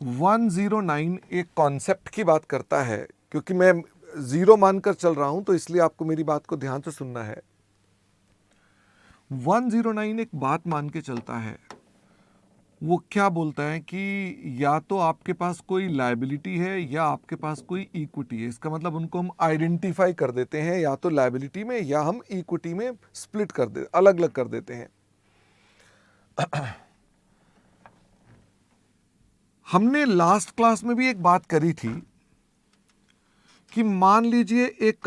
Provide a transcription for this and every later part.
109 एक कॉन्सेप्ट की बात करता है, क्योंकि मैं जीरो मानकर चल रहा हूं तो इसलिए आपको मेरी बात को ध्यान से सुनना है। 109 एक बात मान के चलता है। वो क्या बोलता है कि या तो आपके पास कोई लायबिलिटी है या आपके पास कोई इक्विटी है। इसका मतलब उनको हम आइडेंटिफाई कर देते हैं, या तो लायबिलिटी में या हम इक्विटी में स्प्लिट कर दे, अलग अलग कर देते हैं। हमने लास्ट क्लास में भी एक बात करी थी कि मान लीजिए एक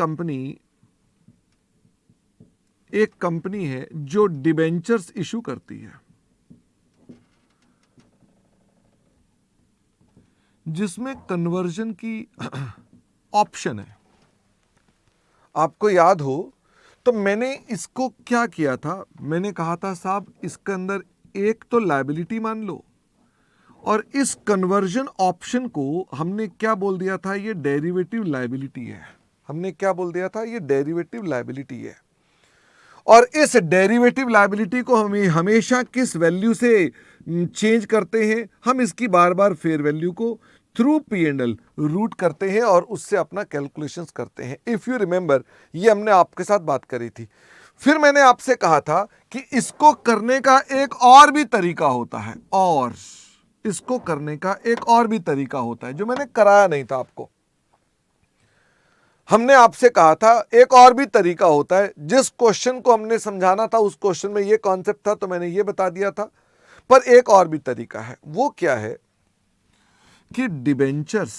कंपनी है जो डिबेंचर्स इशू करती है, जिसमें कन्वर्जन की ऑप्शन है। आपको याद हो तो मैंने इसको क्या किया था, मैंने कहा था साहब इसके अंदर एक तो लायबिलिटी मान लो, और इस कन्वर्जन ऑप्शन को हमने क्या बोल दिया था, ये डेरिवेटिव लायबिलिटी है। हमने क्या बोल दिया था, ये डेरिवेटिव लायबिलिटी है। और इस डेरिवेटिव लायबिलिटी को हम हमेशा किस वैल्यू से चेंज करते हैं, हम इसकी बार बार फेयर वैल्यू को थ्रू P&L रूट करते हैं और उससे अपना कैलकुलेशंस करते हैं। इफ यू रिमेंबर, ये हमने आपके साथ बात करी थी। फिर मैंने आपसे कहा था कि इसको करने का एक और भी तरीका होता है, और इसको करने का एक और भी तरीका होता है जो मैंने कराया नहीं था आपको। हमने आपसे कहा था एक और भी तरीका होता है। जिस क्वेश्चन को हमने समझाना था उस क्वेश्चन में ये कॉन्सेप्ट था तो मैंने ये बता दिया था, पर एक और भी तरीका है। वो क्या है कि डिबेंचर्स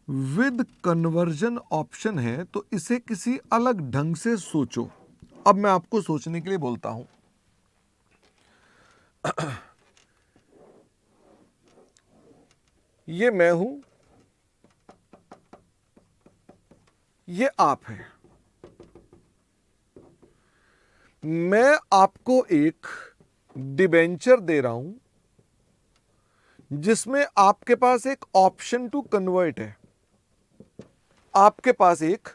विद कन्वर्जन ऑप्शन है, तो इसे किसी अलग ढंग से सोचो। अब मैं आपको सोचने के लिए बोलता हूं। ये मैं हूं, ये आप हैं। मैं आपको एक डिबेंचर दे रहा हूं जिसमें आपके पास एक ऑप्शन टू कन्वर्ट है। आपके पास एक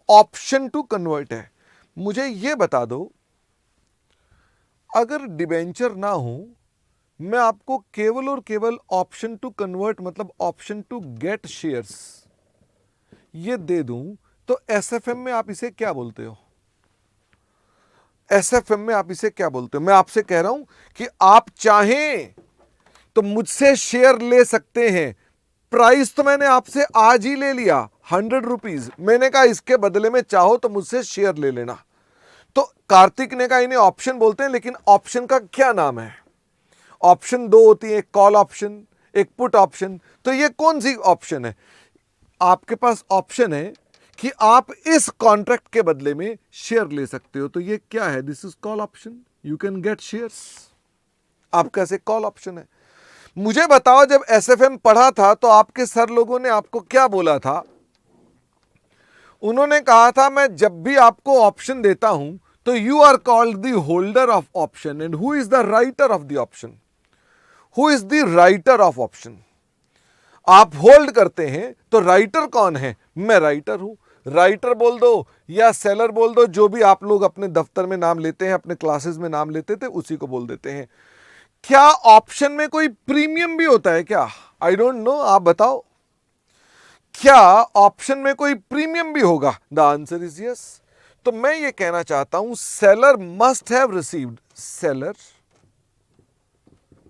ऑप्शन टू कन्वर्ट है। मुझे यह बता दो, अगर डिबेंचर ना हो, मैं आपको केवल और केवल ऑप्शन टू कन्वर्ट मतलब ऑप्शन टू गेट शेयर्स ये दे दूं, तो एसएफएम में आप इसे क्या बोलते हो? एसएफएम में आप इसे क्या बोलते हो? मैं आपसे कह रहा हूं कि आप चाहें तो मुझसे शेयर ले सकते हैं। प्राइस तो मैंने आपसे आज ही ले लिया, 100 रुपीज। मैंने कहा इसके बदले में चाहो तो मुझसे शेयर ले लेना। तो कार्तिक ने कहा इन्हें ऑप्शन बोलते हैं, लेकिन ऑप्शन का क्या नाम है? ऑप्शन दो होती है, एक कॉल ऑप्शन, एक पुट ऑप्शन। तो ये कौन सी ऑप्शन है? आपके पास ऑप्शन है कि आप इस कॉन्ट्रैक्ट के बदले में शेयर ले सकते हो। तो ये क्या है? This is call option. You can get shares. आपका ऐसे कॉल ऑप्शन है। मुझे बताओ, जब एसएफएम पढ़ा था तो आपके सर लोगों ने आपको क्या बोला था? उन्होंने कहा था मैं जब भी आपको ऑप्शन देता हूं तो you are called the holder of option, and who is the writer of the option? Who is the writer of option? आप होल्ड करते हैं तो राइटर कौन है? मैं राइटर हूं। राइटर बोल दो या सेलर बोल दो, जो भी आप लोग अपने दफ्तर में नाम लेते हैं, अपने क्लासेस में नाम लेते थे, उसी को बोल देते हैं। क्या ऑप्शन में कोई प्रीमियम भी होता है क्या? आई डोंट नो, आप बताओ। क्या ऑप्शन में कोई प्रीमियम भी होगा? The answer is yes. तो मैं ये कहना चाहता हूं, seller must have received, seller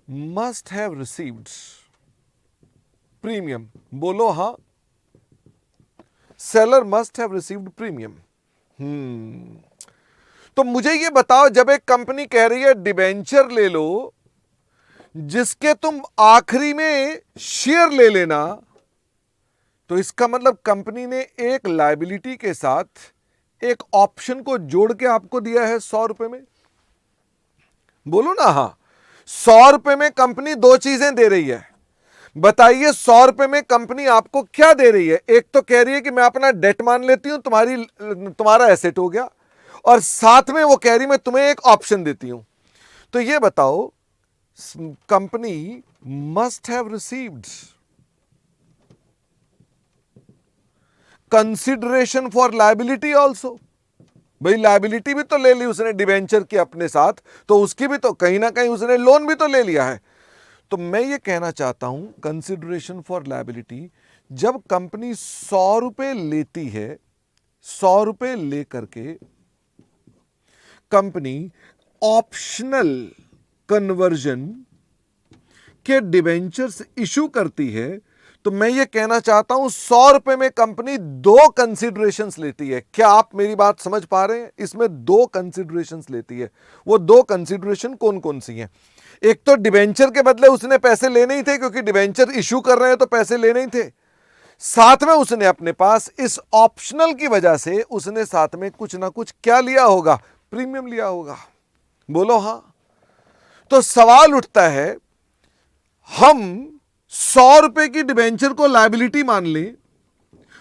must have received premium. बोलो हां, seller must have received premium. तो मुझे ये बताओ, जब एक कंपनी कह रही है डिबेंचर ले लो जिसके तुम आखिरी में शेयर ले लेना, तो इसका मतलब कंपनी ने एक लायबिलिटी के साथ एक ऑप्शन को जोड़ के आपको दिया है 100 रुपए में। बोलो ना हां। 100 रुपए में कंपनी दो चीजें दे रही है। बताइए 100 रुपए में कंपनी आपको क्या दे रही है? एक तो कह रही है कि मैं अपना डेट मान लेती हूं, तुम्हारा एसेट हो गया, और साथ में वो कह रही मैं तुम्हें एक ऑप्शन देती हूं। तो ये बताओ, company must have received consideration for liability also. भाई लायबिलिटी भी तो ले ली उसने डिबेंचर की अपने साथ, तो उसकी भी तो कहीं ना कहीं उसने लोन भी तो ले लिया है। तो मैं ये कहना चाहता हूं कंसिडरेशन फॉर लायबिलिटी, जब कंपनी 100 रुपए लेती है, 100 रुपए लेकर के कंपनी ऑप्शनल कन्वर्जन के डिबेंचर्स इशू करती है, तो मैं ये कहना चाहता हूं 100 रुपए में कंपनी 2 कंसिडरेशंस लेती है। क्या आप मेरी बात समझ पा रहे हैं? इसमें 2 कंसिडरेशंस लेती है। वो 2 कंसिडरेशन कौन कौन सी हैं? एक तो डिबेंचर के बदले उसने पैसे लेने ही थे, क्योंकि डिबेंचर इशू कर रहे हैं तो पैसे लेने ही थे। साथ में उसने अपने पास इस ऑप्शनल की वजह से उसने साथ में कुछ ना कुछ क्या लिया होगा? प्रीमियम लिया होगा। बोलो हां। तो सवाल उठता है, हम 100 रुपए की डिबेंचर को लायबिलिटी मान लें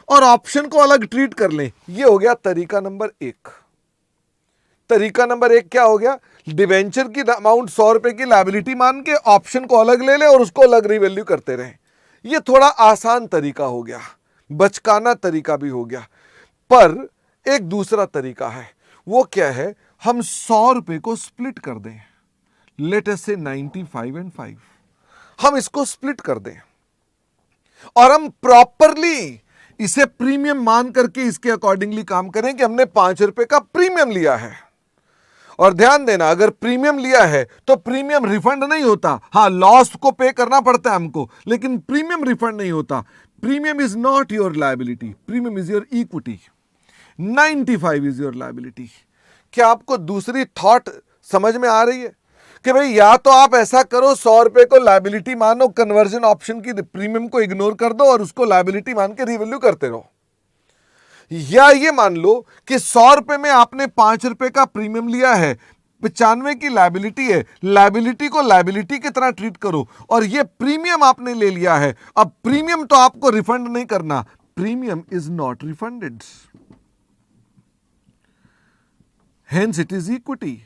और ऑप्शन को अलग ट्रीट कर लें। यह हो गया तरीका नंबर 1। तरीका नंबर 1 क्या हो गया? डिबेंचर की अमाउंट 100 रुपए की लायबिलिटी मान के ऑप्शन को अलग ले ले और उसको अलग रिवैल्यू करते रहे। यह थोड़ा आसान तरीका हो गया, बचकाना तरीका भी हो गया। पर एक दूसरा तरीका है। वो क्या है? हम 100 रुपए को स्प्लिट कर दें। लेट अस से 95 एंड 5, हम इसको स्प्लिट कर दें और हम प्रॉपरली इसे प्रीमियम मान करके इसके अकॉर्डिंगली काम करें कि हमने 5 रुपए का प्रीमियम लिया है। और ध्यान देना, अगर प्रीमियम लिया है तो प्रीमियम रिफंड नहीं होता। हां, लॉस को पे करना पड़ता है हमको, लेकिन प्रीमियम रिफंड नहीं होता। Premium is not your liability, premium is your equity. 95 is your liability. क्या आपको दूसरी थॉट समझ में आ रही है? कि भाई या तो आप ऐसा करो, 100 रुपए को लायबिलिटी मानो, कन्वर्जन ऑप्शन की प्रीमियम को इग्नोर कर दो और उसको लायबिलिटी मान के रिवैल्यू करते रहो, या ये मान लो कि 100 रुपए में आपने 5 रुपए का प्रीमियम लिया है, 95 की लायबिलिटी है, लायबिलिटी को लायबिलिटी की तरह ट्रीट करो और ये प्रीमियम आपने ले लिया है। अब प्रीमियम तो आपको रिफंड नहीं करना, premium is not refunded, hence it is equity,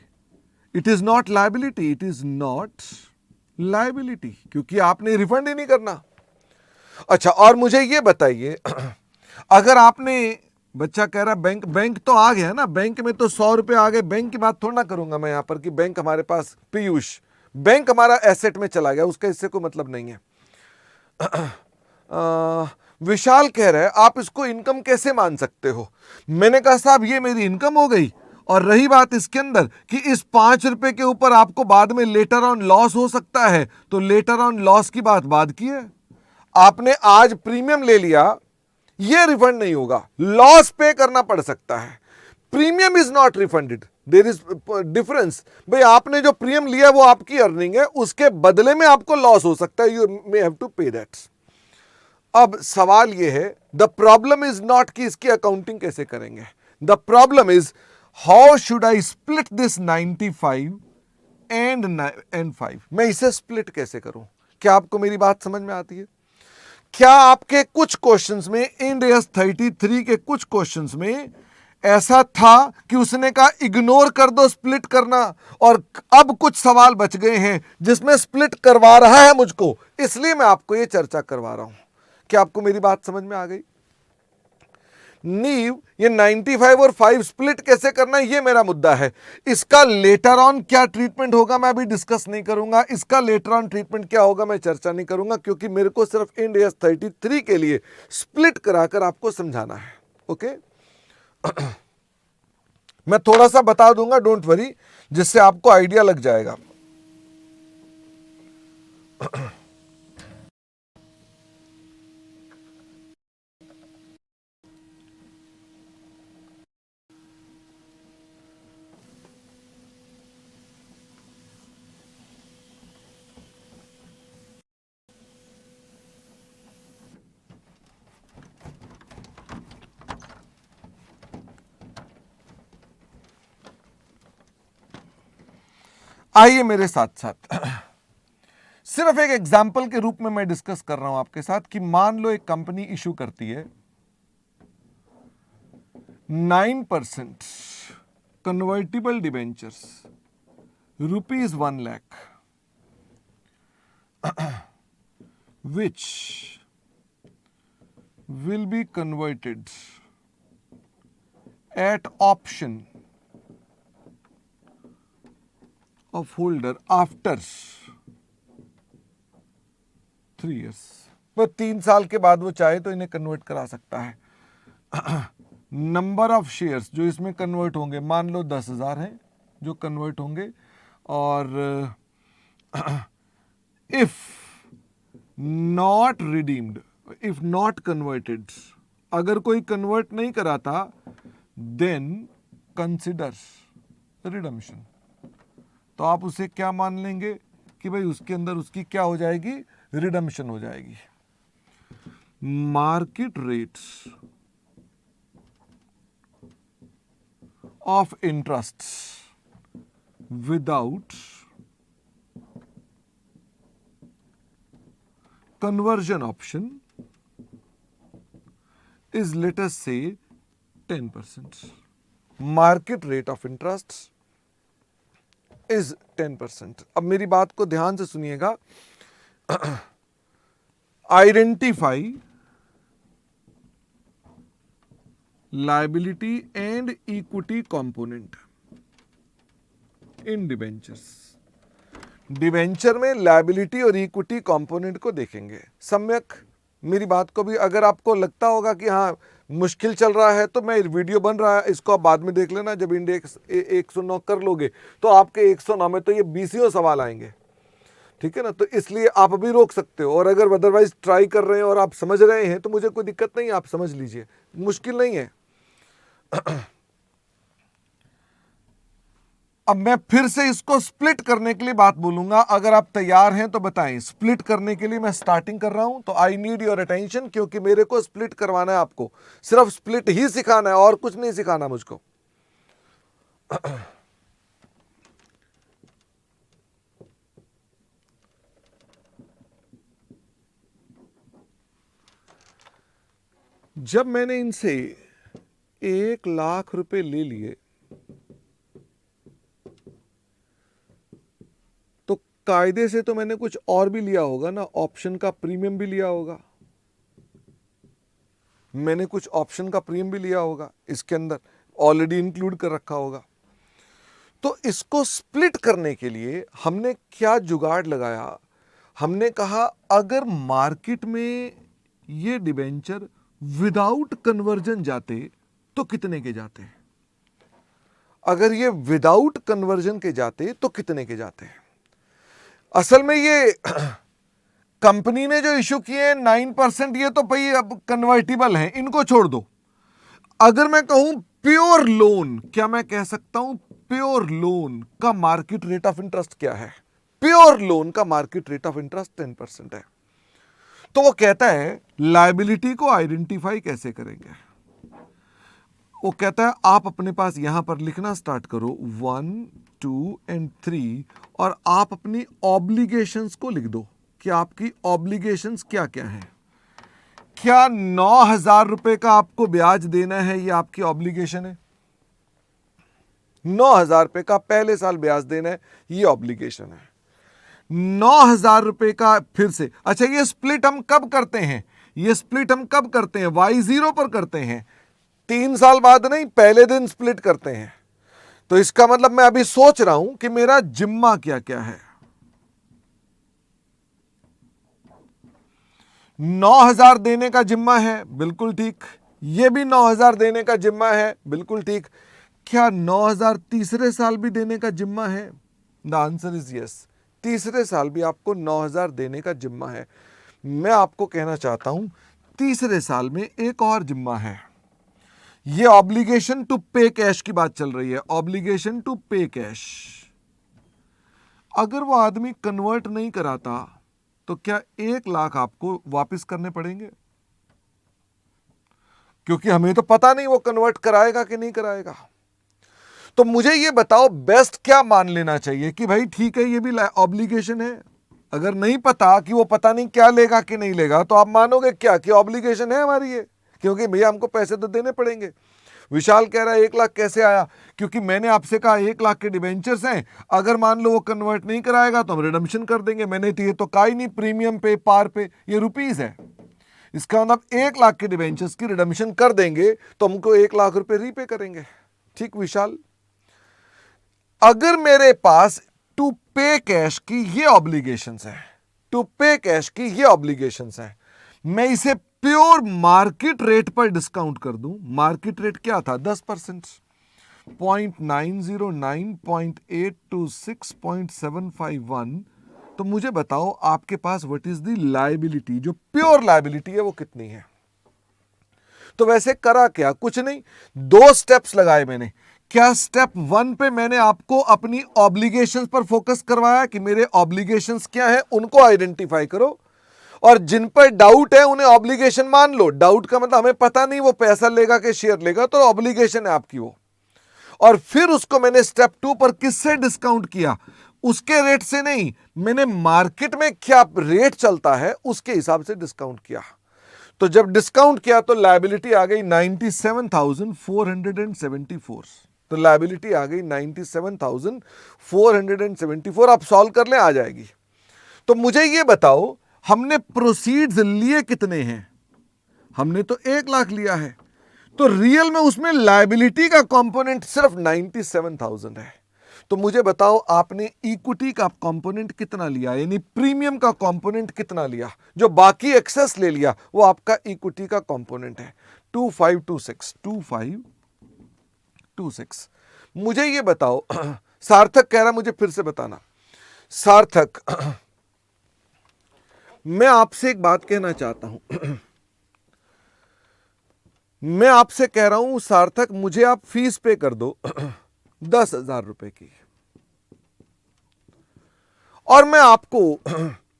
it is not liability, it is not liability, क्योंकि आपने रिफंड ही नहीं करना। अच्छा, और मुझे ये बताइए, अगर आपने, बच्चा कह रहा बैंक तो आ गया ना, बैंक में तो 100 रुपए आ गए, बैंक की बात थोड़ा ना करूंगा मैं यहां पर कि बैंक हमारे पास, पीयूष, बैंक हमारा एसेट में चला गया, उसका इससे कोई मतलब नहीं है। विशाल कह रहा है आप इसको इनकम कैसे मान सकते हो? मैंने कहा साहब ये मेरी इनकम हो गई, और रही बात इसके अंदर कि इस 5 रुपए के ऊपर आपको बाद में लेटर ऑन लॉस हो सकता है, तो लेटर ऑन लॉस की बात बाद की है। आपने आज प्रीमियम ले लिया, ये रिफंड नहीं होगा, लॉस पे करना पड़ सकता है। Premium is not refunded, there is difference. भाई आपने जो प्रीमियम लिया वो आपकी अर्निंग है, उसके बदले में आपको लॉस हो सकता है, यू मे हैव टू पे दैट। अब सवाल ये है, द प्रॉब्लम इज नॉट कि इसकी अकाउंटिंग कैसे करेंगे, the problem is how should I split this 95 and 5। मैं इसे स्प्लिट कैसे करूं? क्या आपको मेरी बात समझ में आती है? क्या आपके कुछ क्वेश्चंस में, इंड एस 33 के कुछ क्वेश्चंस में ऐसा था कि उसने कहा इग्नोर कर दो स्प्लिट करना, और अब कुछ सवाल बच गए हैं जिसमें स्प्लिट करवा रहा है मुझको, इसलिए मैं आपको यह चर्चा करवा रहा हूं। क्या आपको मेरी बात समझ में आ गई? नीव, ये 95 और 5 स्प्लिट कैसे करना है, ये मेरा मुद्दा है। इसका लेटर ऑन क्या ट्रीटमेंट होगा मैं अभी डिस्कस नहीं करूंगा, इसका लेटर ऑन ट्रीटमेंट क्या होगा मैं चर्चा नहीं करूंगा, क्योंकि मेरे को सिर्फ इंड एस 33 के लिए स्प्लिट कराकर आपको समझाना है। ओके, मैं थोड़ा सा बता दूंगा, डोंट वरी, जिससे आपको आइडिया लग जाएगा। आइए मेरे साथ साथ, सिर्फ एक एग्जाम्पल के रूप में मैं डिस्कस कर रहा हूं आपके साथ कि मान लो एक कंपनी इशू करती है 9% convertible debentures, ₹1 lakh, which will be converted at option of holder after 3 years, पर 3 साल के बाद वो चाहे तो इन्हें कन्वर्ट करा सकता है। नंबर ऑफ शेयर्स जो इसमें कन्वर्ट होंगे, मान लो 10,000 हैं जो कन्वर्ट होंगे, और if not redeemed, if not converted, अगर कोई कन्वर्ट नहीं कराता, देन कंसिडर रिडम्पशन। तो आप उसे क्या मान लेंगे कि भाई उसके अंदर उसकी क्या हो जाएगी, रिडम्पशन हो जाएगी। Market rates of interest without conversion option is, let us say, 10%. Market rate of interest is 10%. अब मेरी बात को ध्यान से सुनिएगा। Identify liability and equity component in debentures. Debenture में लायबिलिटी और इक्विटी कंपोनेंट को देखेंगे। सम्यक मेरी बात को भी, अगर आपको लगता होगा कि हाँ मुश्किल चल रहा है, तो मैं वीडियो बन रहा है, इसको आप बाद में देख लेना। जब इंडेक्स 109 कर लोगे तो आपके 109 में तो ये 20 सवाल आएंगे, ठीक है ना। तो इसलिए आप अभी रोक सकते हो, और अगर अदरवाइज ट्राई कर रहे हैं और आप समझ रहे हैं तो मुझे कोई दिक्कत नहीं है, आप समझ लीजिए, मुश्किल नहीं है। अब मैं फिर से इसको स्प्लिट करने के लिए बात बोलूंगा, अगर आप तैयार हैं तो बताएं। स्प्लिट करने के लिए मैं स्टार्टिंग कर रहा हूं, तो आई नीड योर अटेंशन, क्योंकि मेरे को स्प्लिट करवाना है आपको, सिर्फ स्प्लिट ही सिखाना है और कुछ नहीं सिखाना मुझको। जब मैंने इनसे 1,00,000 रुपए ले लिए, कायदे से तो मैंने कुछ और भी लिया होगा ना, ऑप्शन का प्रीमियम भी लिया होगा, मैंने कुछ ऑप्शन का प्रीमियम भी लिया होगा, इसके अंदर ऑलरेडी इंक्लूड कर रखा होगा। तो इसको स्प्लिट करने के लिए हमने क्या जुगाड़ लगाया, हमने कहा अगर मार्केट में ये डिबेंचर विदाउट कन्वर्जन जाते तो कितने के जाते, अगर ये विदाउट कन्वर्जन के जाते तो कितने के जाते हैं। असल में ये कंपनी ने जो इशू किए 9%, ये तो भाई अब कन्वर्टिबल हैं, इनको छोड़ दो। अगर मैं कहूं प्योर लोन, क्या मैं कह सकता हूं प्योर लोन का मार्केट रेट ऑफ इंटरेस्ट क्या है? प्योर लोन का मार्केट रेट ऑफ इंटरेस्ट 10% है। तो वो कहता है लायबिलिटी को आइडेंटिफाई कैसे करेंगे, वो कहता है आप अपने पास यहां पर लिखना स्टार्ट करो 1, 2 एंड 3, और आप अपनी ऑब्लिगेशंस को लिख दो कि आपकी ऑब्लिगेशंस क्या क्या है। क्या 9,000 रुपए का आपको ब्याज देना है, ये आपकी ऑब्लिगेशन है। 9,000 रुपए का पहले साल ब्याज देना है, ये ऑब्लिगेशन है। 9,000 रुपए का फिर से, अच्छा ये स्प्लिट हम कब करते हैं, ये स्प्लिट हम कब करते हैं, Y0 पर करते हैं, 3 साल बाद नहीं, पहले दिन स्प्लिट करते हैं। तो इसका मतलब मैं अभी सोच रहा हूं कि मेरा जिम्मा क्या क्या है। 9,000 देने का जिम्मा है, बिल्कुल ठीक। ये भी 9,000 देने का जिम्मा है, बिल्कुल ठीक। क्या 9,000 तीसरे साल भी देने का जिम्मा है? द आंसर इज यस, तीसरे साल भी आपको 9,000 देने का जिम्मा है। मैं आपको कहना चाहता हूं तीसरे साल में एक और जिम्मा है, ये ऑब्लिगेशन टू पे कैश की बात चल रही है, ऑब्लिगेशन टू पे कैश। अगर वो आदमी कन्वर्ट नहीं कराता तो क्या 1,00,000 आपको वापस करने पड़ेंगे? क्योंकि हमें तो पता नहीं वो कन्वर्ट कराएगा कि नहीं कराएगा। तो मुझे ये बताओ बेस्ट क्या मान लेना चाहिए कि भाई ठीक है ये भी ऑब्लिगेशन है। अगर नहीं पता कि वो पता नहीं क्या लेगा कि नहीं लेगा, तो आप मानोगे क्या कि ऑब्लिगेशन है हमारी ये, क्योंकि भैया हमको पैसे तो देने पड़ेंगे। विशाल कह रहा है 1,00,000 कैसे आया, क्योंकि मैंने आपसे कहा 1,00,000 के डिबेंचर्स हैं, अगर मान लो वो कन्वर्ट नहीं कराएगा तो हम रिडम्पशन कर देंगे। मैंने तो ये तो कहा ही नहीं प्रीमियम पे पार पे, ये रुपीज है। इसका मतलब 1,00,000 के डिबेंचर्स की रिडम्पशन कर देंगे तो हमको 1,00,000 रुपए रीपे करेंगे। ठीक विशाल, अगर मेरे पास टू पे कैश की ये ऑब्लिगेशंस है, टू पे कैश की ये ऑब्लिगेशंस हैं। मैं इसे प्योर मार्केट रेट पर डिस्काउंट कर दूं, मार्केट रेट क्या था 10%, 0.909, 0.826, 0.751। तो मुझे बताओ आपके पास व्हाट इज द लायबिलिटी, जो प्योर लायबिलिटी है वो कितनी है। तो वैसे करा क्या, कुछ नहीं, दो स्टेप्स लगाए मैंने। क्या स्टेप 1 पे मैंने आपको अपनी ऑब्लिगेशंस पर फोकस करवाया कि मेरे ऑब्लिगेशंस क्या है, उनको आइडेंटिफाई करो, और जिन पर डाउट है उन्हें ऑब्लिगेशन मान लो। डाउट का मतलब हमें पता नहीं वो पैसा लेगा कि शेयर लेगा, तो ऑब्लिगेशन है आपकी वो। और फिर उसको मैंने स्टेप 2 पर किससे डिस्काउंट किया, उसके रेट से नहीं, मैंने मार्केट में क्या रेट चलता है उसके हिसाब से डिस्काउंट किया। तो जब डिस्काउंट किया तो लायबिलिटी आ गई 97,474। तो लायबिलिटी आ गई 97,474। आप सॉल्व कर ले, आ जाएगी। तो मुझे ये बताओ हमने प्रोसीड्स लिए कितने हैं, हमने तो 1 लाख लिया है, तो रियल में उसमें लायबिलिटी का कंपोनेंट सिर्फ 97,000 है। तो मुझे बताओ आपने इक्विटी का कंपोनेंट कितना लिया, यानी प्रीमियम का कंपोनेंट कितना लिया, जो बाकी एक्सेस ले लिया वो आपका इक्विटी का कंपोनेंट है 2526। मुझे ये बताओ, सार्थक कह रहा, मुझे फिर से बताना सार्थक, मैं आपसे एक बात कहना चाहता हूं, मैं आपसे कह रहा हूं सार्थक, मुझे आप फीस पे कर दो 10,000 रुपए की, और मैं आपको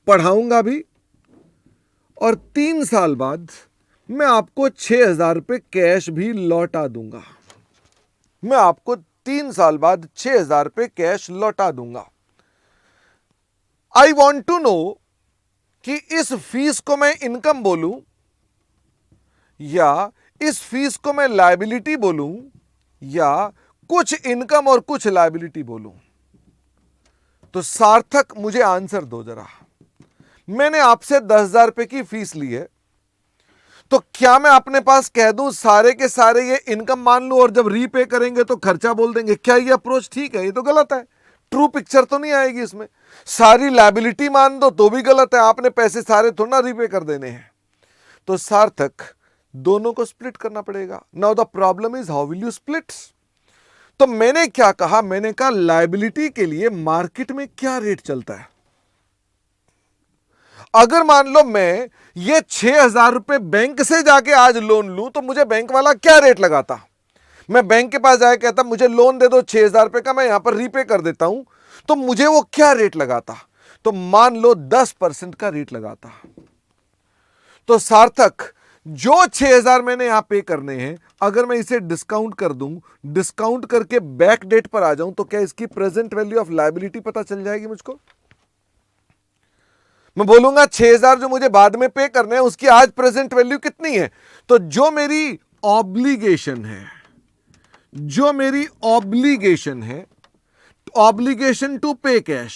पढ़ाऊंगा भी, और 3 साल बाद मैं आपको 6,000 रुपए कैश भी लौटा दूंगा। मैं आपको 3 साल बाद 6,000 रुपए कैश लौटा दूंगा। आई वॉन्ट टू नो कि इस फीस को मैं इनकम बोलूं या इस फीस को मैं लायबिलिटी बोलूं या कुछ इनकम और कुछ लायबिलिटी बोलूं। तो सार्थक मुझे आंसर दो जरा। मैंने आपसे 10,000 रुपए की फीस ली है, तो क्या मैं अपने पास कह दूं सारे के सारे ये इनकम मान लूं और जब रीपे करेंगे तो खर्चा बोल देंगे? क्या ये अप्रोच ठीक है? ये तो गलत है, ट्रू पिक्चर तो नहीं आएगी इसमें। सारी लायबिलिटी मान दो तो भी गलत है, आपने पैसे सारे थोड़ा ना रीपे कर देने हैं। तो सार्थक दोनों को स्प्लिट करना पड़ेगा। Now the problem is how will you split. तो मैंने क्या कहा, मैंने कहा लायबिलिटी के लिए मार्केट में क्या रेट चलता है। अगर मान लो मैं ये 6,000 रुपए बैंक से जाके आज लोन लूं तो मुझे बैंक वाला क्या रेट लगाता। मैं बैंक के पास जाके कहता मुझे लोन दे दो 6,000 रुपए का, मैं यहां पर रीपे कर देता हूं, तो मुझे वो क्या रेट लगाता? तो मान लो 10% का रेट लगाता। तो सार्थक जो 6,000 मैंने यहां पे करने हैं, अगर मैं इसे डिस्काउंट कर दूं, डिस्काउंट करके बैक डेट पर आ जाऊं, तो क्या इसकी प्रेजेंट वैल्यू ऑफ लायबिलिटी पता चल जाएगी मुझको? मैं बोलूंगा 6,000 जो मुझे बाद में पे करने हैं उसकी आज प्रेजेंट वैल्यू कितनी है। तो जो मेरी ऑब्लिगेशन है, जो मेरी ऑब्लिगेशन है, ऑब्लिगेशन टू पे कैश,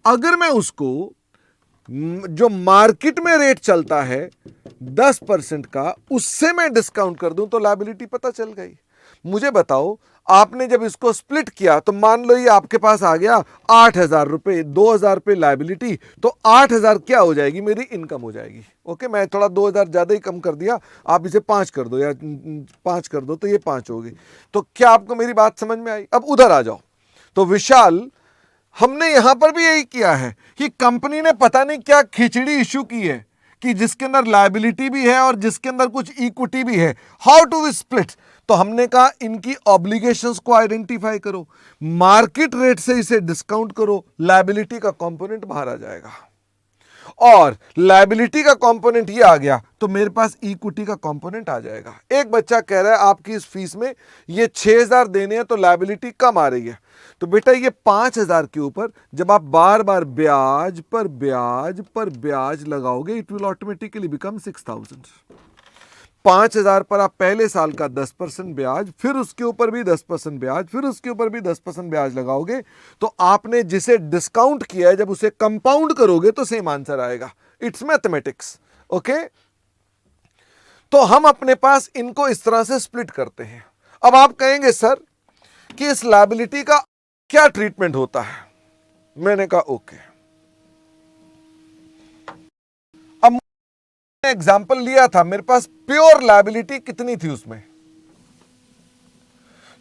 अगर मैं उसको जो मार्केट में रेट चलता है 10% का, उससे मैं डिस्काउंट कर दूं तो लायबिलिटी पता चल गई। मुझे बताओ आपने जब इसको स्प्लिट किया तो मान लो ये आपके पास आ गया 8,000 रुपए, 2,000 रुपए लायबिलिटी, तो 8,000 क्या हो जाएगी? मेरी इनकम हो जाएगी। ओके, मैं थोड़ा 2,000 ज्यादा ही कम कर दिया, आप इसे 5 कर दो या 5 कर दो तो ये 5 होगी। तो क्या आपको मेरी बात समझ में आई? अब उधर आ जाओ। तो विशाल, हमने यहां पर भी यही किया है कि कंपनी ने पता नहीं क्या खिचड़ी इश्यू की है कि जिसके अंदर लायबिलिटी भी है और जिसके अंदर कुछ इक्विटी भी है। How to we split? तो हमने कहा इनकी ऑब्लिगेशंस को आइडेंटिफाई करो, मार्केट रेट से इसे डिस्काउंट करो, लायबिलिटी का कंपोनेंट बाहर आ जाएगा। और लायबिलिटी का कंपोनेंट ये आ गया तो मेरे पास इक्विटी का कंपोनेंट आ जाएगा। एक बच्चा कह रहा है आपकी इस फीस में ये 6,000 देने हैं तो लायबिलिटी कम आ रही है। तो बेटा ये 5,000 के ऊपर जब आप बार बार ब्याज पर ब्याज पर ब्याज लगाओगे, इट विल ऑटोमेटिकली बिकम 6,000। 5,000 पर आप पहले साल का 10% ब्याज, फिर उसके ऊपर भी 10% ब्याज, फिर उसके ऊपर भी 10% ब्याज लगाओगे, तो आपने जिसे डिस्काउंट किया है जब उसे कंपाउंड करोगे तो सेम आंसर आएगा। It's mathematics. ओके, तो हम अपने पास इनको इस तरह से स्प्लिट करते हैं। अब आप कहेंगे सर कि इस लायबिलिटी का क्या ट्रीटमेंट होता है? मैंने कहा ओके, एग्जाम्पल लिया था, मेरे पास प्योर लायबिलिटी कितनी थी उसमें,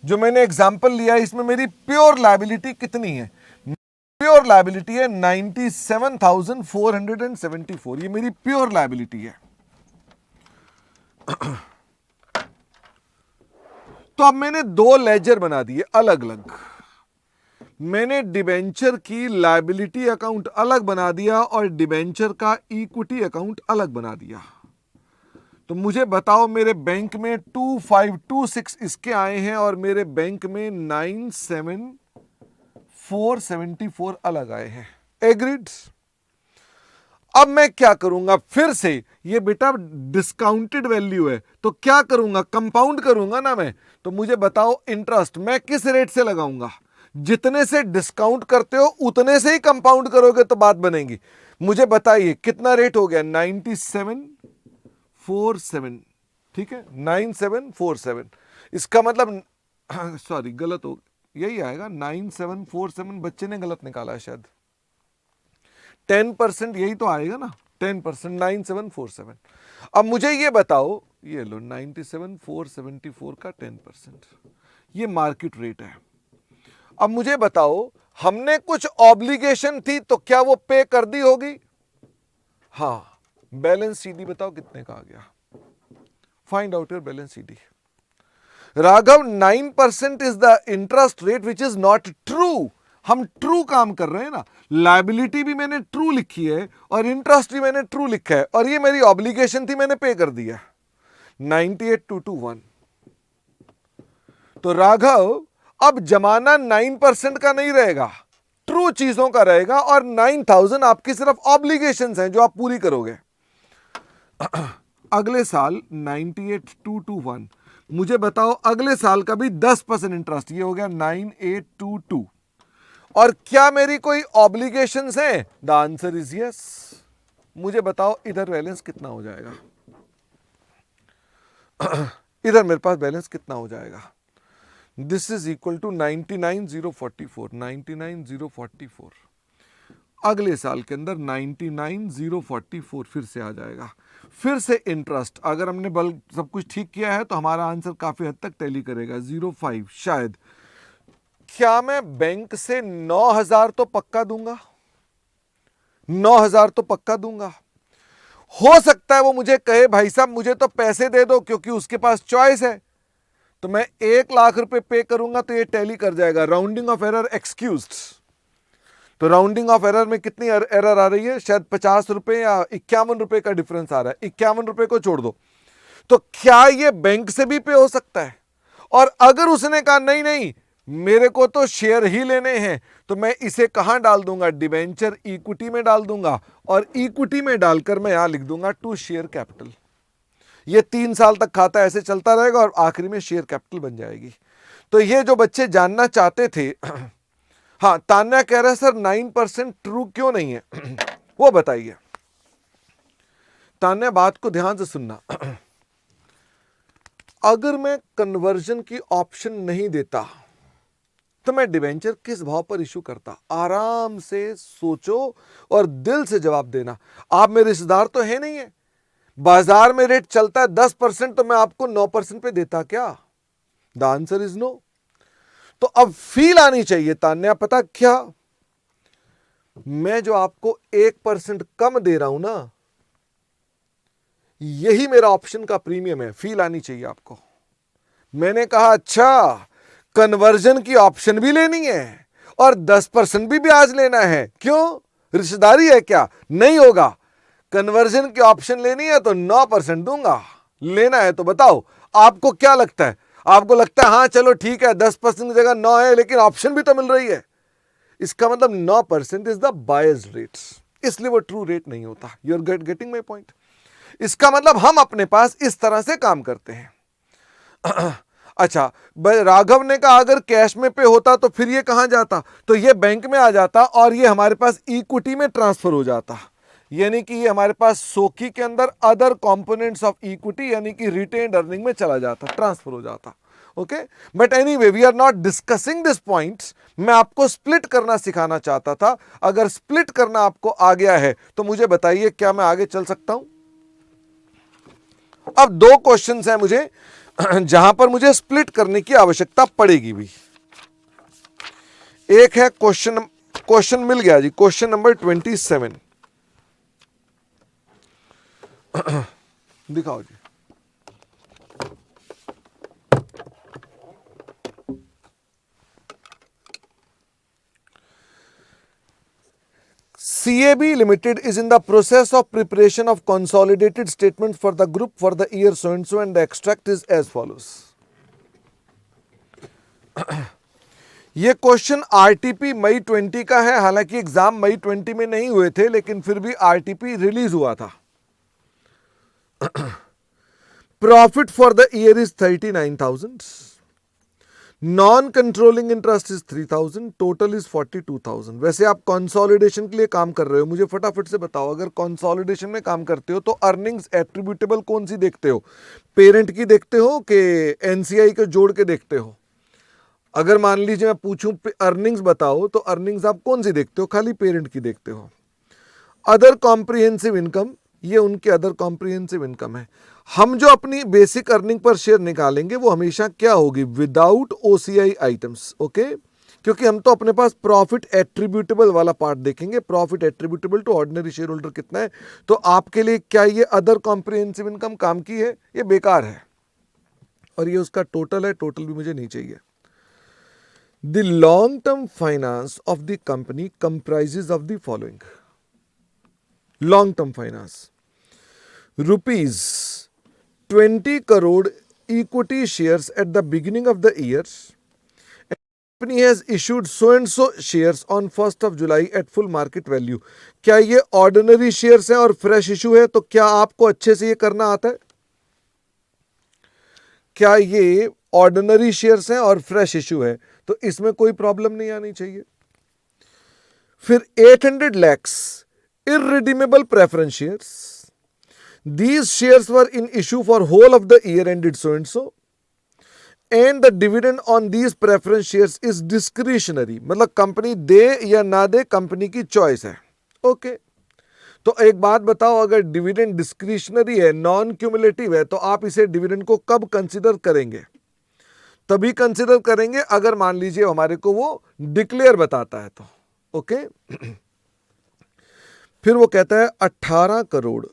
जो मैंने एग्जाम्पल लिया इसमें मेरी प्योर लायबिलिटी कितनी है? प्योर लायबिलिटी है 97,474, ये मेरी प्योर लायबिलिटी है। तो अब मैंने दो लेजर बना दिए अलग अलग। मैंने डिबेंचर की लायबिलिटी अकाउंट अलग बना दिया और डिबेंचर का इक्विटी अकाउंट अलग बना दिया। तो मुझे बताओ, मेरे बैंक में 2526 इसके आए हैं और मेरे बैंक में 97,474 अलग आए हैं। एग्रीड? अब मैं क्या करूंगा, फिर से ये बेटा डिस्काउंटेड वैल्यू है तो क्या करूंगा, कंपाउंड करूंगा ना मैं। तो मुझे बताओ इंटरेस्ट मैं किस रेट से लगाऊंगा? जितने से डिस्काउंट करते हो उतने से ही कंपाउंड करोगे तो बात बनेगी। मुझे बताइए कितना रेट हो गया? 9747, ठीक है, 9747। इसका मतलब सॉरी गलत हो, यही आएगा 9747, बच्चे ने गलत निकाला है शायद। 10% यही तो आएगा ना, 10%, 9747। अब मुझे ये बताओ, ये लो 97,474 का 10%, ये मार्केट रेट है। अब मुझे बताओ, हमने कुछ ऑब्लिगेशन थी तो क्या वो पे कर दी होगी? हाँ, बैलेंस सीडी बताओ कितने का आ गया? Find out your balance CD. Raghav, 9% is the interest rate which is not true. हम ट्रू काम कर रहे हैं ना, लायबिलिटी भी मैंने ट्रू लिखी है और इंटरेस्ट भी मैंने ट्रू लिखा है और ये मेरी ऑब्लिगेशन थी, मैंने पे कर दिया 98,221। तो राघव अब जमाना 9% का नहीं रहेगा, ट्रू चीजों का रहेगा और 9,000 आपकी सिर्फ ऑब्लिगेशंस हैं जो आप पूरी करोगे। अगले साल 98,221, मुझे बताओ अगले साल का भी 10% इंटरेस्ट, ये हो गया 9822। और क्या मेरी कोई ऑब्लिगेशंस है? The answer is yes. मुझे बताओ इधर बैलेंस कितना हो जाएगा? इधर मेरे पास बैलेंस कितना हो जाएगा? This is equal to 99,044, 99,044। अगले साल के अंदर 99,044 फिर से आ जाएगा। फिर से इंटरेस्ट, अगर हमने बल्क सब कुछ ठीक किया है तो हमारा आंसर काफी हद तक टैली करेगा, 05 शायद। क्या मैं बैंक से 9,000 तो पक्का दूंगा? 9,000 तो पक्का दूंगा। हो सकता है वो मुझे कहे भाई साहब मुझे तो पैसे दे दो, क्योंकि उसके पास चॉइस है, तो मैं 1,00,000 रुपए पे करूंगा तो ये टैली कर जाएगा। Rounding off error excused. तो राउंडिंग ऑफ एरर में कितनी एरर आ रही है? शायद 50 रुपए या 51 रुपए का डिफरेंस आ रहा है। 51 रुपए को छोड़ दो। तो क्या ये बैंक से भी पे हो सकता है? और अगर उसने कहा नहीं नहीं मेरे को तो शेयर ही लेने हैं, तो मैं इसे कहां डाल दूंगा? डिबेंचर इक्विटी में डाल दूंगा और इक्विटी में डालकर मैं यहां लिख दूंगा टू शेयर कैपिटल। ये 3 साल तक खाता ऐसे चलता रहेगा और आखिरी में शेयर कैपिटल बन जाएगी। तो ये जो बच्चे जानना चाहते थे हाँ, तान्या कह रहा है सर 9% ट्रू क्यों नहीं है? वो बताइए तान्या, बात को ध्यान से सुनना। अगर मैं कन्वर्जन की ऑप्शन नहीं देता तो मैं डिवेंचर किस भाव पर इशू करता? आराम से सोचो और दिल से जवाब देना। आप मेरे रिश्तेदार तो है नहीं है, बाजार में रेट चलता है 10%, तो मैं आपको 9% पे देता क्या? The answer is no. तो अब फील आनी चाहिए तान्या, पता क्या, मैं जो आपको 1% कम दे रहा हूं ना, यही मेरा ऑप्शन का प्रीमियम है। फील आनी चाहिए आपको। मैंने कहा अच्छा कन्वर्जन की ऑप्शन भी लेनी है और 10% भी ब्याज लेना है, क्यों? रिश्तेदारी है क्या? नहीं होगा। कन्वर्जन की ऑप्शन लेनी है तो 9% दूंगा, लेना है तो बताओ आपको क्या लगता है? आपको लगता है हाँ चलो ठीक है 10% की जगह 9 है, लेकिन ऑप्शन भी तो मिल रही है। इसका मतलब 9% इज द बायस्ड रेट, इसलिए वो ट्रू रेट नहीं होता। You are getting my point? इसका मतलब हम अपने पास इस तरह से काम करते हैं। अच्छा, राघव ने कहा अगर कैश में पे होता तो फिर ये कहां जाता? तो ये बैंक में आ जाता और ये हमारे पास इक्विटी में ट्रांसफर हो जाता, यानी कि ये हमारे पास सोकी के अंदर अदर कंपोनेंट्स ऑफ इक्विटी यानी कि रिटेन्ड अर्निंग में चला जाता, ट्रांसफर हो जाता। Okay, but anyway we are not discussing this points. मैं आपको स्प्लिट करना सिखाना चाहता था। अगर स्प्लिट करना आपको आ गया है तो मुझे बताइए क्या मैं आगे चल सकता हूं? अब दो क्वेश्चंस हैं मुझे जहां पर मुझे स्प्लिट करने की आवश्यकता पड़ेगी भी। एक है क्वेश्चन मिल गया जी, क्वेश्चन नंबर 27 दिखाओ जी। CAB Limited is in the process of preparation of consolidated statement for the group for the year so and so, and the extract is as follows. ये क्वेश्चन आरटीपी मई 20 का है, हालांकि exam मई 20 में नहीं हुए थे, लेकिन फिर भी आरटीपी रिलीज हुआ था। Profit for the year is 39,000, non controlling interest is 3,000, total is 42,000। वैसे आप कंसोलिडेशन के लिए काम कर रहे हो, मुझे फटाफट से बताओ, अगर कंसोलिडेशन में काम करते हो तो अर्निंग्स एट्रीब्यूटेबल कौन सी देखते हो? पेरेंट की देखते हो कि एनसीआई को जोड़ के देखते हो? अगर मान लीजिए मैं पूछूं अर्निंग्स बताओ, तो अर्निंग्स आप कौन सी देखते हो? खाली पेरेंट की देखते हो। अदर कॉम्प्रिहेंसिव इनकम, ये उनके अदर कॉम्प्रिहेंसिव इनकम है। हम जो अपनी बेसिक अर्निंग पर शेयर निकालेंगे वो हमेशा क्या होगी? Without OCI items. ओके, क्योंकि हम तो अपने पास प्रॉफिट एट्रीब्यूटेबल वाला पार्ट देखेंगे। Profit attributable to ordinary share holder कितना है? तो आपके लिए क्या ये अदर कॉम्प्रिहेंसिव इनकम काम की है? ये बेकार है, और ये उसका टोटल है। टोटल भी मुझे नहीं चाहिए। The long-term finance of the company comprises of the following. Long-term finance. Rupees 20 crore equity shares at the beginning of the year. And the company has issued so and so shares on 1st of July at full market value. क्या ये ordinary shares हैं और fresh issue है? तो क्या आपको अच्छे से ये करना आता है? क्या ये ऑर्डिनरी शेयर्स हैं और फ्रेश इशू है? तो इसमें कोई प्रॉब्लम नहीं आनी चाहिए। फिर 800 lakhs irredeemable preference shares. These shares were in issue for whole of the year ended so and so, and the dividend on these preference shares is discretionary. मतलब कंपनी दे या ना दे, कंपनी की चॉइस है। Okay, तो एक बात बताओ, अगर डिविडेंड डिस्क्रिशनरी है, नॉन क्यूमुलेटिव है, तो आप इसे डिविडेंड को कब कंसिडर करेंगे? तभी कंसिडर करेंगे अगर मान लीजिए हमारे को वो डिक्लेयर बताता है तो। ओके, फिर वो कहता है 18 करोड़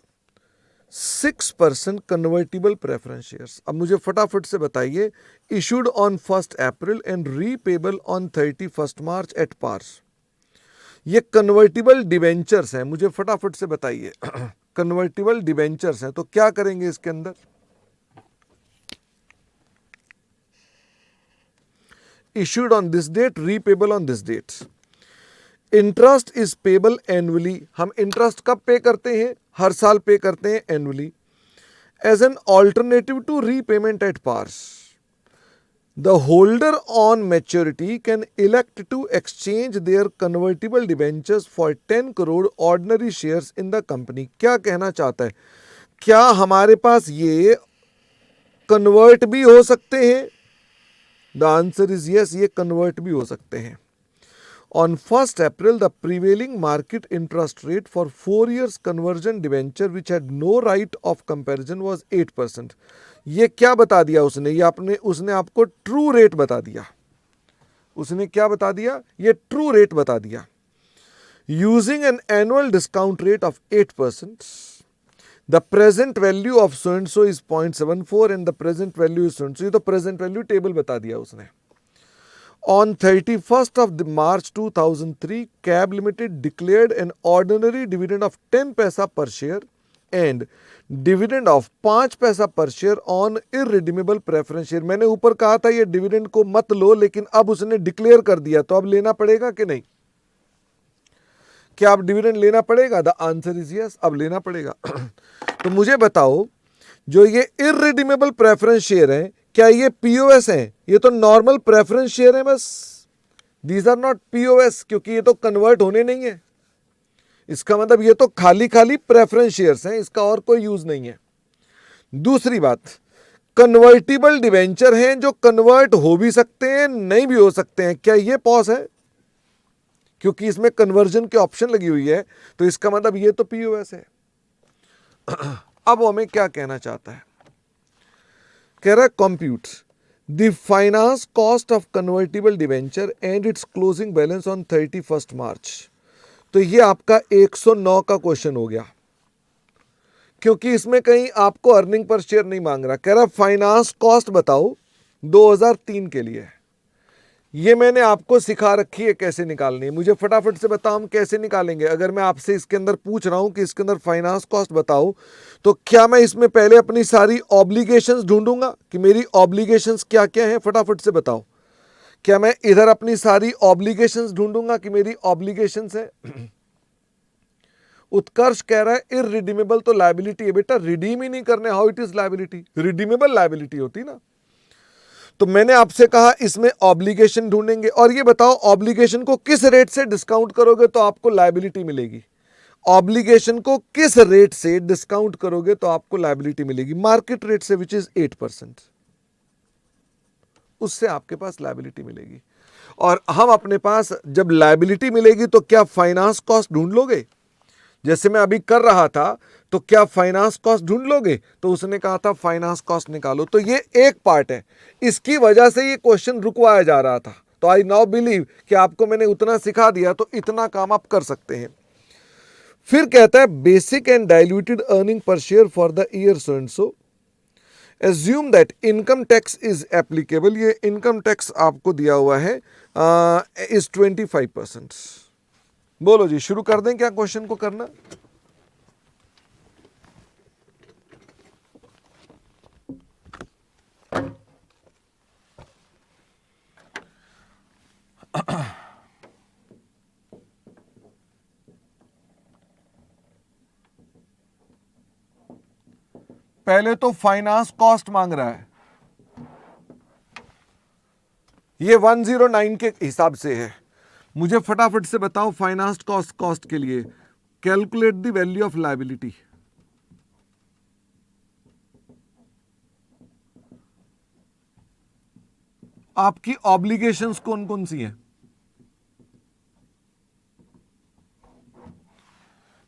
6% कन्वर्टिबल प्रेफरेंस शेयर्स। अब मुझे फटाफट से बताइए, issued on 1 April and repayable on 31 March at par. ये कन्वर्टिबल डिवेंचर्स हैं, मुझे फटाफट से बताइए कन्वर्टिबल डिवेंचर्स हैं, तो क्या करेंगे इसके अंदर? issued on this date, repayable on this date. Interest is payable annually. हम इंटरेस्ट कब पे करते हैं? हर साल पे करते हैं, annually. As an alternative to repayment at pars, the holder on maturity can elect to exchange their convertible debentures for 10 crore ordinary shares in the company. क्या कहना चाहता है? क्या हमारे पास ये कन्वर्ट भी हो सकते हैं? द आंसर इज यस, ये कन्वर्ट भी हो सकते हैं। On 1st April, the prevailing market interest rate for 4 years conversion debenture which had no right of comparison was 8%. ये क्या बता दिया उसने? ये उसने आपको ट्रू रेट बता दिया। उसने क्या बता दिया? ये ट्रू रेट बता दिया। Using an annual discount rate of 8%, the present value of so and so is 0.74 and the present value is so and so. ये तो present value table बता दिया उसने। On 31st of March 2003, CAB Limited declared an ordinary dividend of 10 paisa per share and dividend of 5 पैसा per share on irredeemable preference share। मैंने ऊपर कहा था ये डिविडेंड को मत लो, लेकिन अब उसने डिक्लेयर कर दिया, तो अब लेना पड़ेगा कि नहीं? क्या अब डिविडेंड लेना पड़ेगा? द आंसर इज यस, अब लेना पड़ेगा। तो मुझे बताओ, जो ये इररिडीमेबल प्रेफरेंस शेयर है, क्या ये पीओएस है? ये तो नॉर्मल प्रेफरेंस शेयर है बस। दीज आर नॉट पीओएस, क्योंकि ये तो कन्वर्ट होने नहीं है। इसका मतलब ये तो खाली खाली प्रेफरेंस शेयर्स हैं, इसका और कोई यूज नहीं है। दूसरी बात, कन्वर्टिबल डिवेंचर हैं जो कन्वर्ट हो भी सकते हैं, नहीं भी हो सकते हैं। क्या ये पॉस है? क्योंकि इसमें कन्वर्जन की ऑप्शन लगी हुई है, तो इसका मतलब ये तो पीओएस है। अब वो हमें क्या कहना चाहता है? कह रहा है compute the finance cost of convertible debenture and it's closing balance on 31 मार्च। तो ये आपका 109 का क्वेश्चन हो गया, क्योंकि इसमें कहीं आपको अर्निंग पर शेयर नहीं मांग रहा। कह रहा फाइनेंस कॉस्ट बताओ 2003 के लिए। ये मैंने आपको सिखा रखी है कैसे निकालनी है। मुझे फटाफट से बताओ हम कैसे निकालेंगे। अगर मैं आपसे इसके अंदर पूछ रहा हूं कि इसके अंदर फाइनेंस कॉस्ट बताओ, तो क्या मैं इसमें पहले अपनी सारी ऑब्लिगेशंस ढूंढूंगा कि मेरी ऑब्लिगेशंस क्या क्या हैं? फटाफट से बताओ। क्या मैं इधर अपनी सारी ऑब्लिगेशंस ढूंढूंगा कि मेरी ऑब्लिगेशंस है? उत्कर्ष कह रहा है इररिडीमेबल तो लायबिलिटी है बेटा, रिडीम ही नहीं करने, how it is liability? Redeemable liability होती ना। तो मैंने आपसे कहा इसमें ऑब्लिगेशन ढूंढेंगे, और ये बताओ ऑब्लिगेशन को किस रेट से डिस्काउंट करोगे तो आपको लायबिलिटी मिलेगी। ऑब्लिगेशन को किस रेट से डिस्काउंट करोगे तो आपको लायबिलिटी मिलेगी? मार्केट रेट से, विच इज 8%, उससे आपके पास लायबिलिटी मिलेगी। और हम अपने पास जब लायबिलिटी मिलेगी तो क्या फाइनेंस कॉस्ट ढूंढ लोगे? जैसे मैं अभी कर रहा था, तो क्या फाइनेंस कॉस्ट ढूंढ लोगे? तो उसने कहा था फाइनेंस कॉस्ट निकालो। तो ये एक पार्ट है, इसकी वजह से ये क्वेश्चन रुकवाया जा रहा था। तो आई नाउ बिलीव कि आपको मैंने उतना सिखा दिया तो इतना काम आप कर सकते हैं। फिर कहता है basic and diluted earning per share for the year so and so, assume that income tax is applicable. ये इनकम टैक्स आपको दिया हुआ है इज 25%। बोलो जी, शुरू कर दें क्या क्वेश्चन को करना? पहले तो फाइनेंस कॉस्ट मांग रहा है, ये 109 के हिसाब से है। मुझे फटाफट से बताओ फाइनेंस कॉस्ट के लिए calculate the value of liability. आपकी ऑब्लिगेशंस कौन कौन सी हैं?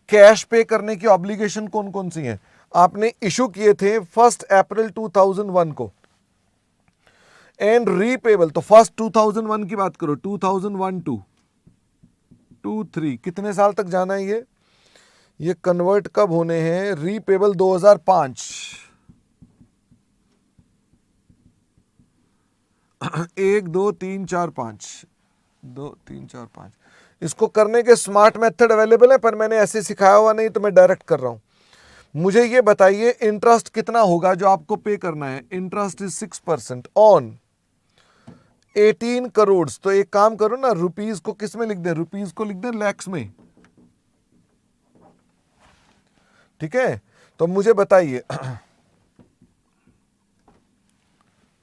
कैश पे करने की ऑब्लिगेशन कौन कौन सी हैं? आपने इशू किए थे 1 अप्रैल 2001 को, एंड रीपेबल तो फर्स्ट 2001 की बात करो, 2001 2 3 कितने साल तक जाना है? ये कन्वर्ट कब होने हैं? रीपेबल 2005 1 2 3 4 5 2 3 4 5। इसको करने के स्मार्ट मेथड अवेलेबल है, पर मैंने ऐसे सिखाया हुआ नहीं तो मैं डायरेक्ट कर रहा हूं। मुझे ये बताइए इंटरेस्ट कितना होगा जो आपको पे करना है? Interest is 6% on 18 crore. तो एक काम करो ना, रुपीस को किस में लिख दे? रुपीस को लिख दे लैक्स में, ठीक है? तो मुझे बताइए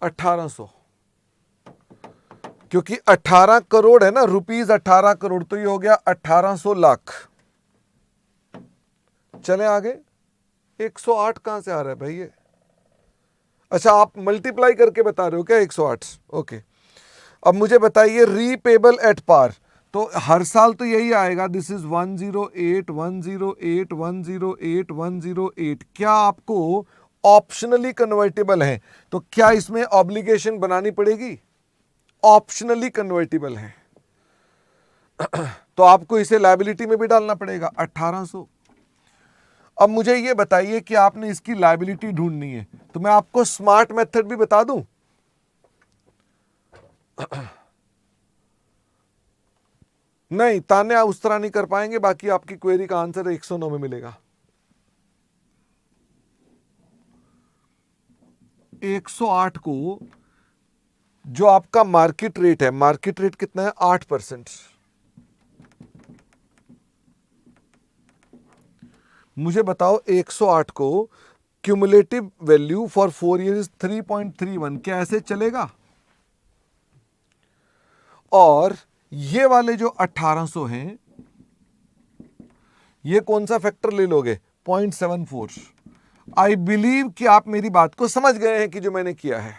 1800, क्योंकि 18 करोड़ है ना, रुपीस 18 करोड़, तो ये हो गया 1800 लाख। चले आगे। 108 कहां से आ रहा है भाई ये? अच्छा, आप मल्टीप्लाई करके बता रहे हो क्या 108? ओके। अब मुझे बताइए रीपेबल एट पार, तो हर साल तो यही आएगा। This is 108 108 108 108। क्या आपको ऑप्शनली कन्वर्टेबल है तो क्या इसमें ऑब्लिगेशन बनानी पड़ेगी? ऑप्शनली कन्वर्टेबल है तो आपको इसे लायबिलिटी में भी डालना पड़ेगा 1800। अब मुझे ये बताइए कि आपने इसकी लायबिलिटी ढूंढनी है, तो मैं आपको स्मार्ट मेथड भी बता दूं। नहीं, तान्या उस तरह नहीं कर पाएंगे, बाकी आपकी क्वेरी का आंसर 109 में मिलेगा। 108 को जो आपका मार्केट रेट है, मार्केट रेट कितना है? 8%। मुझे बताओ 108 को क्यूमुलेटिव वैल्यू फॉर 4 ईयर्स 3.31, क्या ऐसे चलेगा? और ये वाले जो 1800 हैं, ये कौन सा फैक्टर ले लोगे? 0.74। आई बिलीव कि आप मेरी बात को समझ गए हैं कि जो मैंने किया है।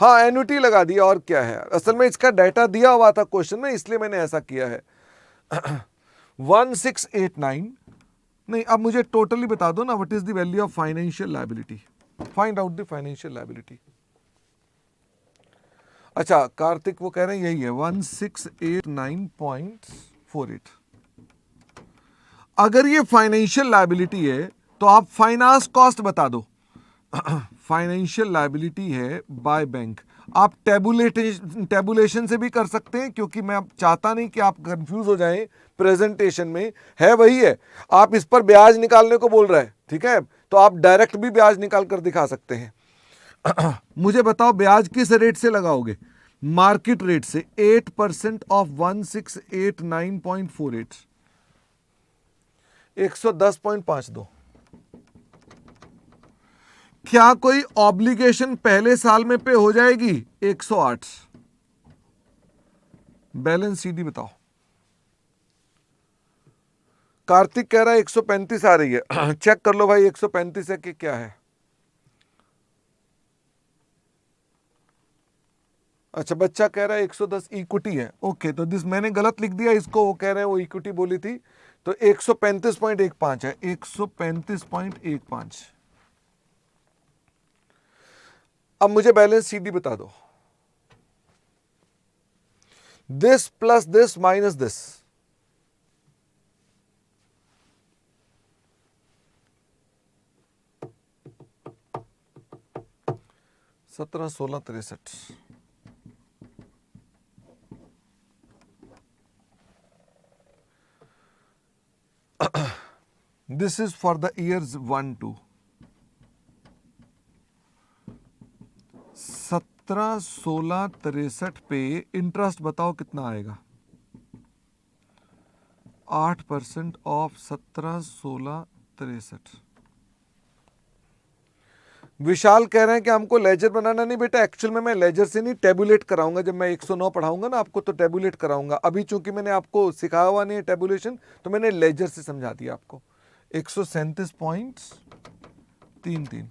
हाँ, एन्युटी लगा दिया, और क्या है? असल में इसका डाटा दिया हुआ था क्वेश्चन में, इसलिए मैंने ऐसा किया है। 1689। नहीं, अब मुझे टोटली बता दो ना, what is the value of financial liability? Find out the financial liability. अच्छा कार्तिक वो कह रहे हैं यही है 1689.48। अगर ये फाइनेंशियल लायबिलिटी है तो आप फाइनेंस कॉस्ट बता दो। फाइनेंशियल लायबिलिटी है बाय बैंक। आप टेबुलेशन से भी कर सकते हैं, क्योंकि मैं अब चाहता नहीं कि आप कंफ्यूज हो जाएं। प्रेजेंटेशन में है वही है, आप इस पर ब्याज निकालने को बोल रहे हैं, ठीक है, तो आप डायरेक्ट भी ब्याज निकाल कर दिखा सकते हैं। मुझे बताओ ब्याज किस रेट से लगाओगे? मार्केट रेट से। 8% ऑफ 1689.48, 110.52। क्या कोई ऑब्लिगेशन पहले साल में पे हो जाएगी? 108। बैलेंस सीडी बताओ। कार्तिक कह रहा है 135 आ रही है। चेक कर लो भाई 135 है कि क्या है। अच्छा बच्चा कह रहा है 110 इक्विटी है। ओके तो दिस मैंने गलत लिख दिया इसको, वो कह रहे हैं वो इक्विटी बोली थी, तो 135.15 है। 135.15। अब मुझे बैलेंस सीडी बता दो। This plus this minus this, सत्रह 16 63। This is for the years 1 2। 17 16 63 पे इंटरेस्ट बताओ कितना आएगा? 8% ऑफ 17 16 63। विशाल कह रहे हैं कि हमको लेजर बनाना नहीं बेटा, एक्चुअल में मैं लेजर से नहीं टेबुलेट कराऊंगा। जब मैं 109 पढ़ाऊंगा ना आपको तो टेबुलेट कराऊंगा। अभी चूंकि मैंने आपको सिखाया हुआ नहीं है टेबुलेशन, तो मैंने लेजर से समझा दिया आपको। 137.33।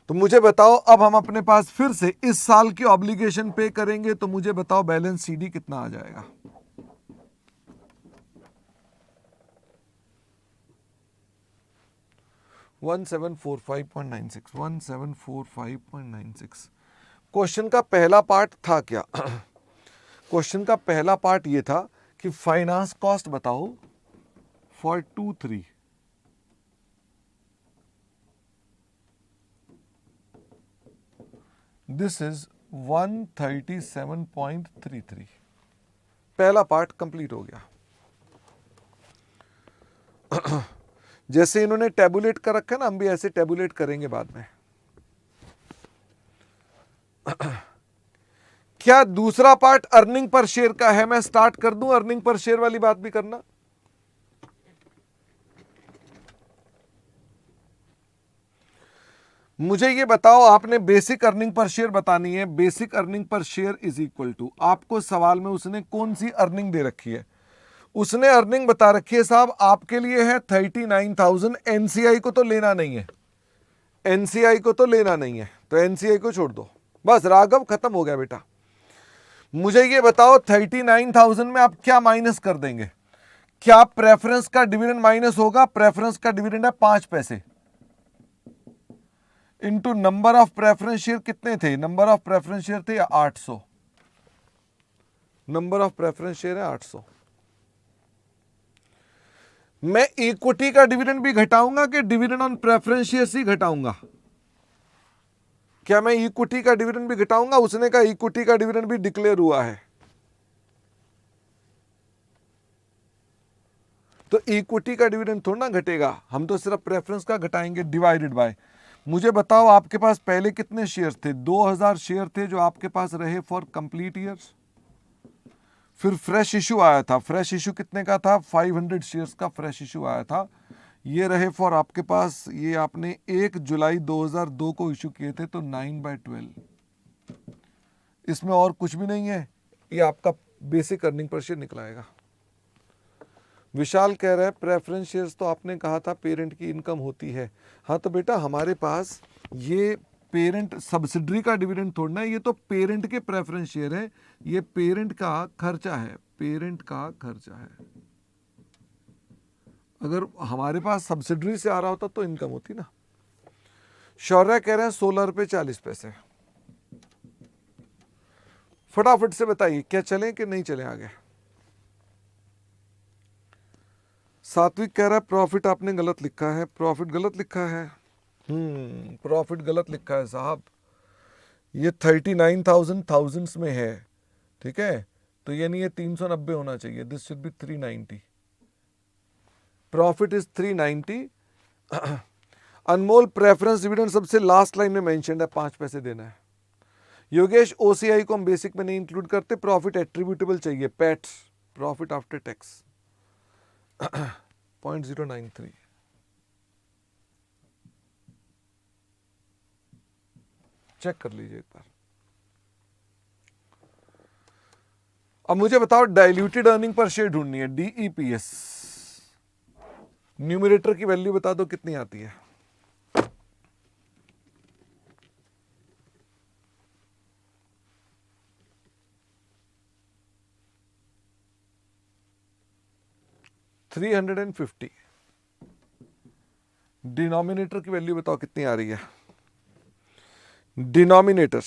तो मुझे बताओ अब हम अपने पास फिर से इस साल की ऑब्लिगेशन पे करेंगे, तो मुझे बताओ बैलेंस सीडी कितना आ जाएगा? 1745.96। 1745.96। क्वेश्चन का पहला पार्ट था क्या? क्वेश्चन का पहला पार्ट ये था कि फाइनेंस कॉस्ट बताओ फॉर 2 3। This is 137.33। पहला पार्ट कंप्लीट हो गया। जैसे इन्होंने टेबुलेट कर रखा है ना, हम भी ऐसे टेबुलेट करेंगे बाद में। क्या दूसरा पार्ट अर्निंग पर शेयर का है? मैं स्टार्ट कर दूं अर्निंग पर शेयर वाली बात भी करना। मुझे ये बताओ, आपने बेसिक अर्निंग पर शेयर बतानी है। Basic earning per share is equal to, आपको सवाल में उसने कौन सी अर्निंग दे रखी है? उसने अर्निंग बता रखी है साहब आपके लिए है 39,000। एनसीआई को तो लेना नहीं है, एनसीआई को तो लेना नहीं है, तो एनसीआई को छोड़ दो। बस राघव खत्म हो गया बेटा। मुझे ये बताओ 39,000 में आप क्या माइनस कर देंगे? क्या प्रेफरेंस का डिविडेंड माइनस होगा? प्रेफरेंस का डिविडेंड है 5 पैसे into number of preference share कितने थे? नंबर ऑफ प्रेफरेंस शेयर थे 800। नंबर ऑफ प्रेफरेंस शेयर है 800। मैं इक्विटी का डिविडेंड भी घटाऊंगा कि डिविडेंड ऑन प्रेफरेंस शेयर्स ही घटाऊंगा? क्या मैं इक्विटी का डिविडेंड भी घटाऊंगा? उसने कहा इक्विटी का डिविडेंड भी डिक्लेयर हुआ है, तो इक्विटी का डिविडेंड थोड़ा ना घटेगा, हम तो सिर्फ प्रेफरेंस का घटाएंगे डिवाइडेड बाय। मुझे बताओ आपके पास पहले कितने शेयर थे? 2000 शेयर थे जो आपके पास रहे फॉर कंप्लीट ईयर्स। फिर फ्रेश इशू आया था। फ्रेश इशू कितने का था? 500 शेयर्स का फ्रेश इशू आया था। ये रहे फॉर आपके पास, ये आपने 1 जुलाई 2002 को इशू किए थे, तो 9/12। इसमें और कुछ भी नहीं है, ये आपका बेसिक अर्निंग पर शेयर निकलाएगा। विशाल कह रहा है प्रेफरेंस शेयर्स तो आपने कहा था पेरेंट की इनकम होती है। हाँ तो बेटा हमारे पास ये पेरेंट सब्सिडरी का डिविडेंड थोड़ा है, ये तो पेरेंट के प्रेफरेंस शेयर है, ये पेरेंट का खर्चा है, पेरेंट का खर्चा है। अगर हमारे पास सब्सिडरी से आ रहा होता तो इनकम होती ना। शौर्य कह रहे हैं 16 रुपये 40 पैसे। फटाफट से बताइए क्या चलें कि नहीं चलें आगे। सात्विक कह रहा है प्रॉफिट आपने गलत लिखा है, प्रॉफिट गलत लिखा है। प्रॉफिट गलत लिखा है साहब, ये 39,000 थाउजेंड्स में है, ठीक है, तो यानी ये 390 होना चाहिए, this should be 390, profit is 390। Anmol preference dividend सबसे लास्ट लाइन में मेंशन है, 5 पैसे देना है। योगेश ओसीआई को हम बेसिक में नहीं इंक्लूड करते, प्रॉफिट एट्रीब्यूटेबल चाहिए, PAT profit after tax 0.093। Check कर लीजिए एक बार। अब मुझे बताओ डाइल्यूटेड अर्निंग पर शेयर ढूंढनी है, डीईपीएस। न्यूमरेटर की वैल्यू बता दो कितनी आती है। $350। डिनोमिनेटर की वैल्यू बताओ कितनी आ रही है। डिनोमिनेटर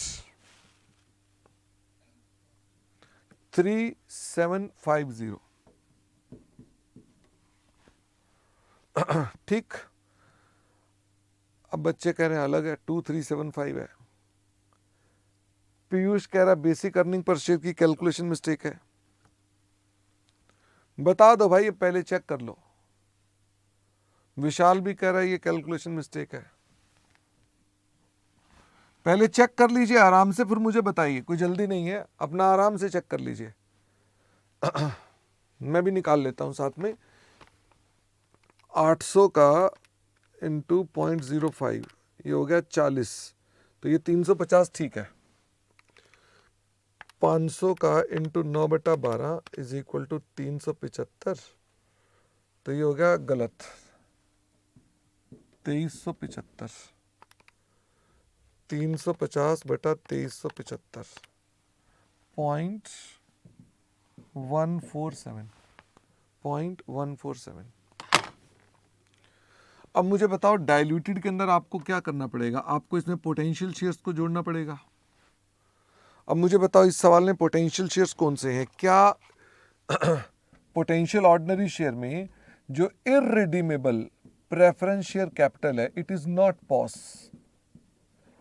3750। ठीक, अब बच्चे कह रहे हैं अलग है, 2375 है। पीयूष कह रहा है बेसिक अर्निंग पर शेयर की कैलकुलेशन मिस्टेक है। बता दो भाई, ये पहले चेक कर लो। विशाल भी कह रहा है ये कैलकुलेशन मिस्टेक है। पहले चेक कर लीजिए आराम से, फिर मुझे बताइए, कोई जल्दी नहीं है, अपना आराम से चेक कर लीजिए। मैं भी निकाल लेता हूं साथ में। 800 का इंटू 0.05 ये हो गया 40, तो ये 350 ठीक है। 500 का इंटू 9/12 इज इक्वल टू 375, तो ये हो गया गलत, 2375। 350/2375 0.147। अब मुझे बताओ डाइल्यूटेड के अंदर आपको क्या करना पड़ेगा, आपको इसमें पोटेंशियल शेयर्स को जोड़ना पड़ेगा। अब मुझे बताओ इस सवाल में पोटेंशियल शेयर्स कौन से हैं। क्या पोटेंशियल ऑर्डिनरी शेयर में जो इररिडीमेबल प्रेफरेंस शेयर कैपिटल है, इट इज नॉट पॉस,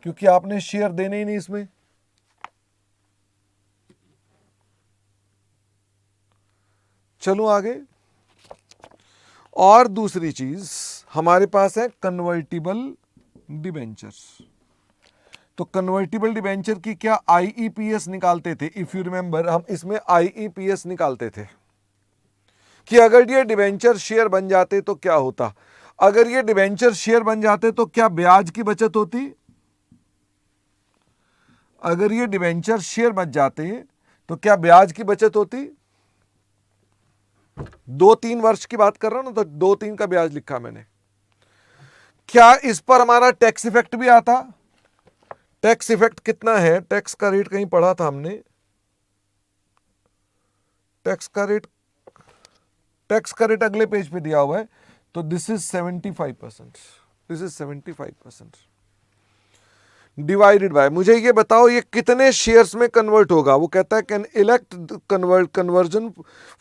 क्योंकि आपने शेयर देने ही नहीं इसमें। चलो आगे। और दूसरी चीज हमारे पास है कन्वर्टिबल डिबेंचर्स। तो कन्वर्टिबल डिबेंचर की क्या आईईपीएस निकालते थे, इफ यू रिमेंबर, हम इसमें आईईपीएस निकालते थे कि अगर ये डिबेंचर शेयर बन जाते तो क्या होता। अगर ये डिबेंचर शेयर बन जाते तो क्या ब्याज की बचत होती। अगर ये डिबेंचर शेयर बन जाते तो क्या ब्याज की बचत होती। 2-3 वर्ष की बात कर रहा हूं ना, तो 2-3 का ब्याज लिखा मैंने। क्या इस पर हमारा टैक्स इफेक्ट भी आता। टैक्स इफेक्ट कितना है, टैक्स का रेट कहीं पढ़ा था हमने। टैक्स का रेट अगले पेज पे दिया हुआ है, तो this is 75%। This is 75% divided by, मुझे ये बताओ ये कितने शेयर्स में कन्वर्ट होगा। वो कहता है can elect conversion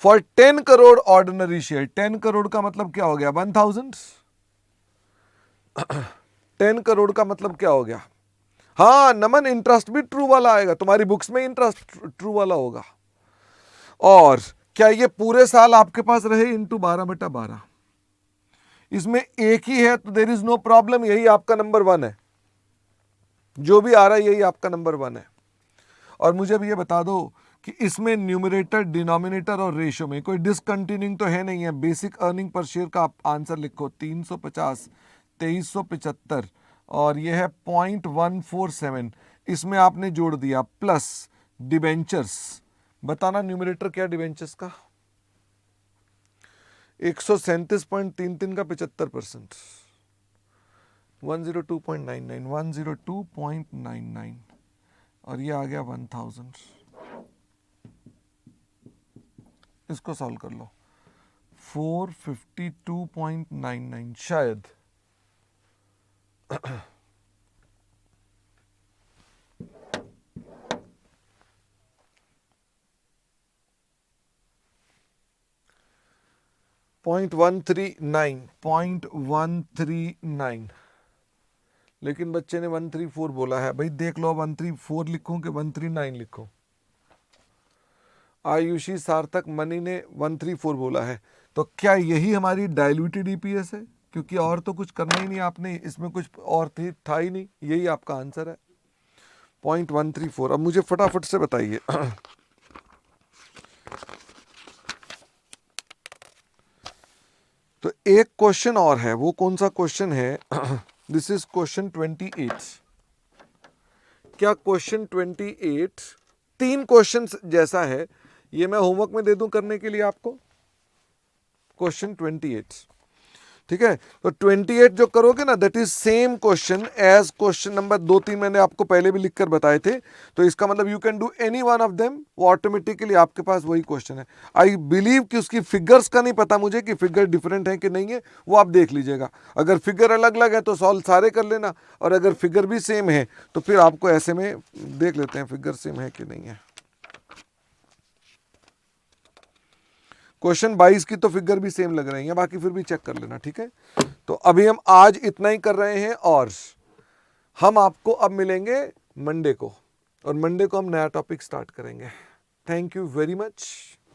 for 10 crore ordinary share. 10 crore का मतलब क्या हो गया, 1000। 10 करोड़ का मतलब क्या हो गया। हाँ नमन, इंटरेस्ट भी ट्रू वाला आएगा, तुम्हारी बुक्स में इंटरेस्ट ट्रू वाला होगा। और क्या ये पूरे साल आपके पास रहे, इंटू 12/12। इसमें एक ही है तो देयर इज नो प्रॉब्लम, यही आपका नंबर 1 है। जो भी आ रहा है यही आपका नंबर 1 है। और मुझे भी ये बता दो कि इसमें न्यूमरेटर, डिनोमिनेटर और रेशियो में कोई डिसकंटिन्यूइंग तो है नहीं है। बेसिक अर्निंग पर शेयर का आप आंसर लिखो 350, 2375 और यह है 0.147। इसमें आपने जोड़ दिया प्लस डिबेंचर्स। बताना न्यूमरेटर क्या डिबेंचर्स का। 137.33 का 75%, 102.99, 102.99 और ये आ गया 1000। इसको सॉल्व कर लो, 452.99 शायद 0.139 लेकिन बच्चे ने 134 बोला है। भाई देख लो, 134 लिखूं कि 139 लिखूं। आयुषी, सार्थक, मनी ने 134 बोला है, तो क्या यही हमारी डाइल्यूटेड ईपीएस है? क्योंकि और तो कुछ करना ही नहीं आपने, इसमें कुछ और था ही नहीं, यही आपका आंसर है 0.134। अब मुझे फटाफट से बताइए तो एक क्वेश्चन और है, वो कौन सा क्वेश्चन है? This is question 28। क्या क्वेश्चन 28 3 क्वेश्चन जैसा है? ये मैं होमवर्क में दे दूं करने के लिए आपको। क्वेश्चन 28, ठीक है? तो 28 जो करोगे ना, that is same question as question number 2-3 मैंने आपको पहले भी लिखकर बताए थे। तो इसका मतलब you can do any one of them, वो ऑटोमेटिकली आपके पास वही क्वेश्चन है। आई बिलीव कि उसकी फिगर्स का नहीं पता मुझे कि फिगर डिफरेंट है कि नहीं है, वो आप देख लीजिएगा। अगर फिगर अलग अलग है तो सॉल्व सारे कर लेना, और अगर फिगर भी सेम है तो फिर आपको ऐसे में देख लेते हैं फिगर सेम है कि नहीं है। क्वेश्चन 22 की तो फिगर भी सेम लग रही है, बाकी फिर भी चेक कर लेना, ठीक है? तो अभी हम आज इतना ही कर रहे हैं, और हम आपको अब मिलेंगे मंडे को, और मंडे को हम नया टॉपिक स्टार्ट करेंगे। Thank you very much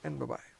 and bye bye.